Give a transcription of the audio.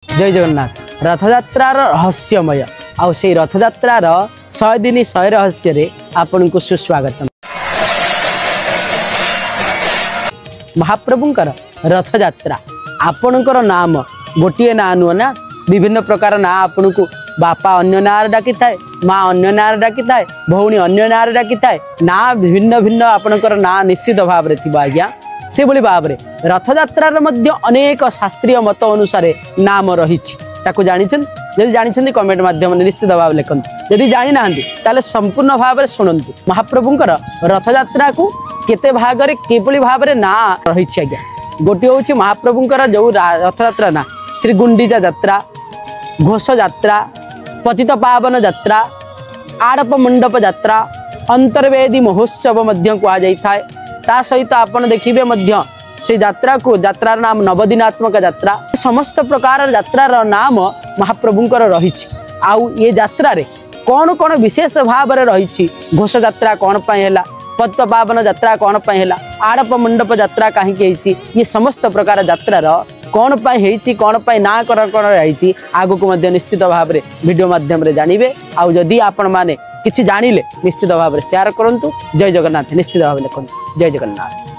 जय जगन्नाथ। रथयात्रार रहस्यमय आउ से रथयात्रार 100 दिन 100 रहस्य रे आपन को सुस्वागत। महाप्रभुंकर रथयात्रा आपणकर नाम गोटे ना नुह ना विभिन्न प्रकार ना आपन को बापा अन्य नार डाकी थाए, माँ अन्य नार डाकी थाए, भौणी अन्य नार डाकी थाए, ना भिन्न भिन्न आपणकर ना निश्चित भाव रे थिबा आज्ञा से बोली भाव रे रथयात्रार मध्य अनेक शास्त्रीय मत अनुसार नाम रहिछि ताको जानिछन। यदि जानिछन कमेंट माध्यम निश्चित भाव लिखंतु, यदि जानि नाहंती ताले संपूर्ण भाव रे सुनंतु महाप्रभुंकर रथयात्रा को केते भाग रे केबोली भाव रे ना रहिछि आज्ञा। गोटे होछि महाप्रभुंकर जो रथयात्रा ना श्री गुंडीचा यात्रा, घोष यात्रा, पतित पावन यात्रा, आड़प मंडप यात्रा, अंतर्वेदी महोत्सव मध्य कहा जाय थाए। ता सहित आपण देखिबे मध्य से यात्रा को यात्रार नाम नवदिनात्मक यात्रा। समस्त प्रकार यात्रार नाम महाप्रभुंकर रहिछि। आउ ये यात्रा रे कौन कौन विशेष भाव रे रहिछि, घोष यात्रा कौन पाए हैला, पतित पावन यात्रा कौन पाए हैला, आड़प मंडप यात्रा काहे के हिछि, ये समस्त प्रकार यात्रार कौन पाए हेछि, कौन पाए ना कर कौन रहिछि आगु को मध्य निश्चित भाव रे वीडियो माध्यम रे जानिबे। आउ जदि आपण माने किछि जानिले निश्चित भाव रे शेयर करंतु। जय जगन्नाथ। निश्चित भाव लिखंतु जय जगन्नाथ।